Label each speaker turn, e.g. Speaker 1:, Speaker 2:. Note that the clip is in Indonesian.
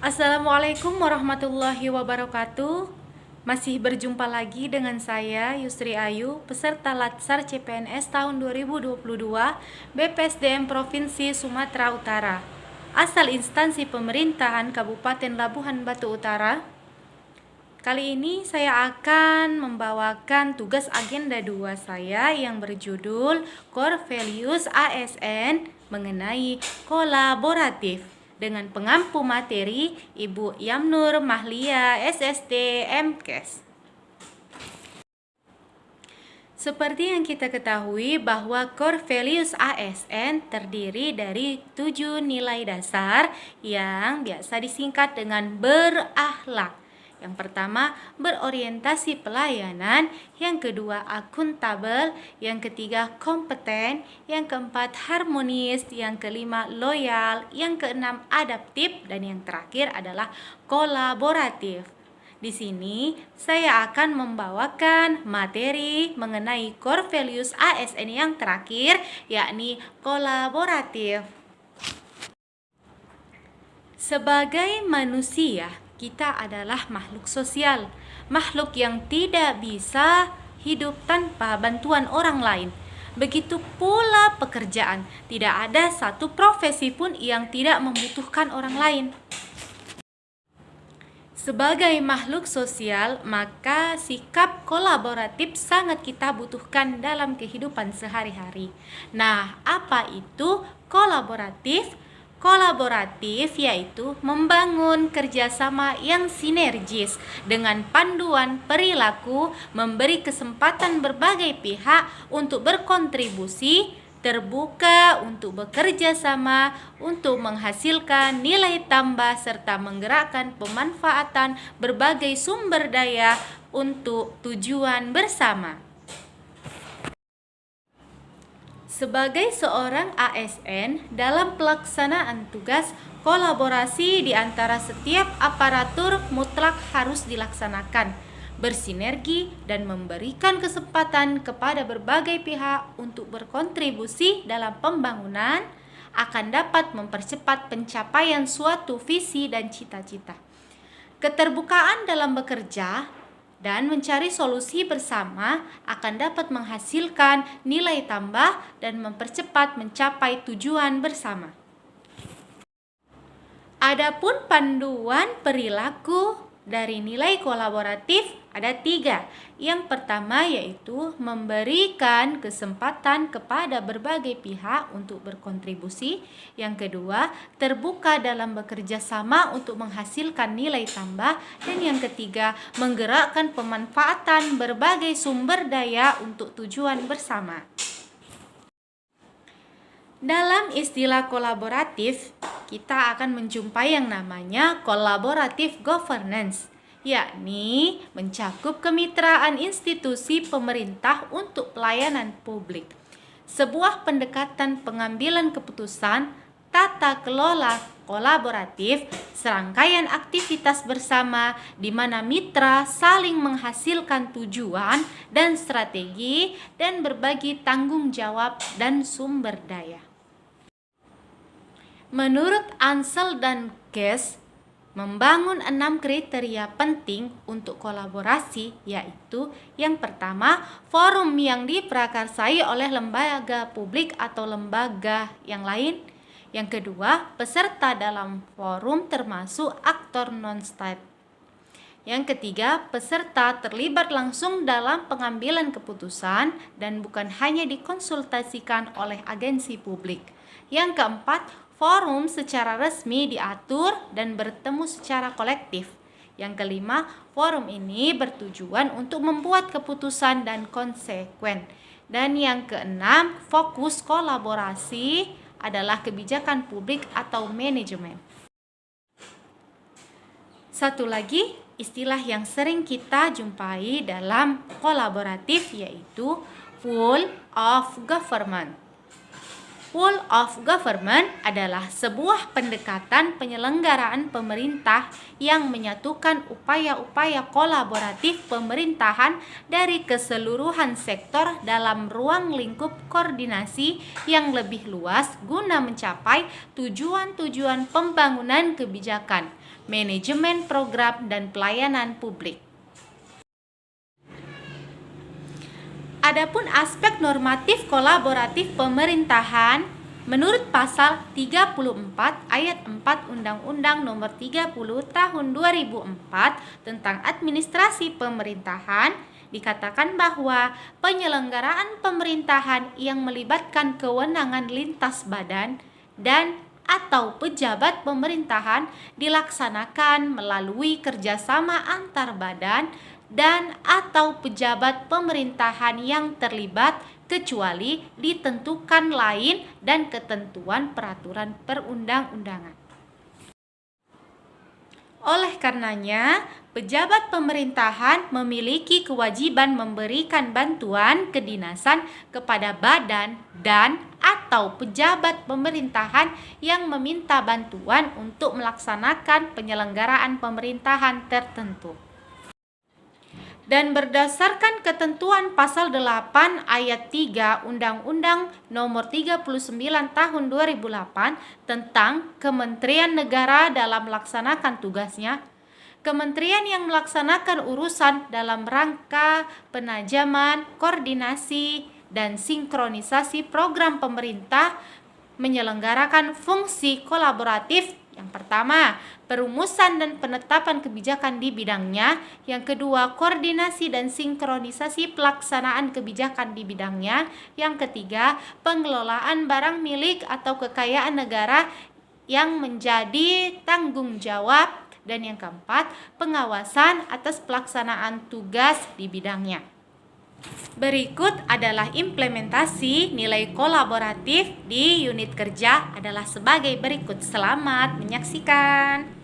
Speaker 1: Assalamualaikum warahmatullahi wabarakatuh. Masih berjumpa lagi dengan saya Yusri Ayu, peserta Latsar CPNS tahun 2022 BPSDM Provinsi Sumatera Utara. Asal instansi pemerintahan Kabupaten Labuhan Batu Utara. Kali ini saya akan membawakan tugas agenda 2 saya yang berjudul Core Values ASN mengenai kolaboratif dengan pengampu materi Ibu Yamnur Mahlia SST MKes. Seperti yang kita ketahui bahwa Core Values ASN terdiri dari 7 nilai dasar yang biasa disingkat dengan berakhlak. Yang pertama, berorientasi pelayanan. Yang kedua, akuntabel. Yang ketiga, kompeten. Yang keempat, harmonis. Yang kelima, loyal. Yang keenam, adaptif. Dan yang terakhir adalah kolaboratif. Di sini saya akan membawakan materi mengenai core values ASN yang terakhir, yakni kolaboratif. Sebagai manusia, kita adalah makhluk sosial, makhluk yang tidak bisa hidup tanpa bantuan orang lain. Begitu pula pekerjaan, tidak ada satu profesi pun yang tidak membutuhkan orang lain. Sebagai makhluk sosial, maka sikap kolaboratif sangat kita butuhkan dalam kehidupan sehari-hari. Nah, apa itu kolaboratif? Kolaboratif yaitu membangun kerjasama yang sinergis dengan panduan perilaku, memberi kesempatan berbagai pihak untuk berkontribusi, terbuka untuk bekerja sama untuk menghasilkan nilai tambah serta menggerakkan pemanfaatan berbagai sumber daya untuk tujuan bersama. Sebagai seorang ASN, dalam pelaksanaan tugas, kolaborasi di antara setiap aparatur mutlak harus dilaksanakan, bersinergi dan memberikan kesempatan kepada berbagai pihak untuk berkontribusi dalam pembangunan akan dapat mempercepat pencapaian suatu visi dan cita-cita. Keterbukaan dalam bekerja dan mencari solusi bersama akan dapat menghasilkan nilai tambah dan mempercepat mencapai tujuan bersama. Adapun panduan perilaku dari nilai kolaboratif ada 3. Yang pertama yaitu memberikan kesempatan kepada berbagai pihak untuk berkontribusi. Yang kedua, terbuka dalam bekerja sama untuk menghasilkan nilai tambah. Dan yang ketiga, menggerakkan pemanfaatan berbagai sumber daya untuk tujuan bersama. Dalam istilah kolaboratif, kita akan menjumpai yang namanya collaborative governance, yakni mencakup kemitraan institusi pemerintah untuk pelayanan publik. Sebuah pendekatan pengambilan keputusan, tata kelola kolaboratif, serangkaian aktivitas bersama di mana mitra saling menghasilkan tujuan dan strategi dan berbagi tanggung jawab dan sumber daya. Menurut Ansel dan Guest, membangun 6 kriteria penting untuk kolaborasi, yaitu yang pertama, forum yang diprakarsai oleh lembaga publik atau lembaga yang lain. Yang kedua, peserta dalam forum termasuk aktor non-state. Yang ketiga, peserta terlibat langsung dalam pengambilan keputusan dan bukan hanya dikonsultasikan oleh agensi publik. Yang keempat, forum secara resmi diatur dan bertemu secara kolektif. Yang kelima, forum ini bertujuan untuk membuat keputusan dan konsekuen. Dan yang keenam, fokus kolaborasi adalah kebijakan publik atau manajemen. Satu lagi, istilah yang sering kita jumpai dalam kolaboratif yaitu full of government. Whole of government adalah sebuah pendekatan penyelenggaraan pemerintah yang menyatukan upaya-upaya kolaboratif pemerintahan dari keseluruhan sektor dalam ruang lingkup koordinasi yang lebih luas guna mencapai tujuan-tujuan pembangunan kebijakan, manajemen program, dan pelayanan publik. Adapun aspek normatif kolaboratif pemerintahan, menurut pasal 34 ayat 4 Undang-Undang Nomor 30 Tahun 2004 tentang Administrasi Pemerintahan, dikatakan bahwa penyelenggaraan pemerintahan yang melibatkan kewenangan lintas badan dan atau pejabat pemerintahan dilaksanakan melalui kerjasama antar badan dan atau pejabat pemerintahan yang terlibat kecuali ditentukan lain dan ketentuan peraturan perundang-undangan. Oleh karenanya, pejabat pemerintahan memiliki kewajiban memberikan bantuan kedinasan kepada badan dan atau pejabat pemerintahan yang meminta bantuan untuk melaksanakan penyelenggaraan pemerintahan tertentu. Dan berdasarkan ketentuan pasal 8 ayat 3 Undang-Undang Nomor 39 Tahun 2008 tentang Kementerian Negara dalam melaksanakan tugasnya, kementerian yang melaksanakan urusan dalam rangka penajaman, koordinasi, dan sinkronisasi program pemerintah menyelenggarakan fungsi kolaboratif. Yang pertama, perumusan dan penetapan kebijakan di bidangnya. Yang kedua, koordinasi dan sinkronisasi pelaksanaan kebijakan di bidangnya. Yang ketiga, pengelolaan barang milik atau kekayaan negara yang menjadi tanggung jawab. Dan yang keempat, pengawasan atas pelaksanaan tugas di bidangnya. Berikut adalah implementasi nilai kolaboratif di unit kerja adalah sebagai berikut. Selamat menyaksikan.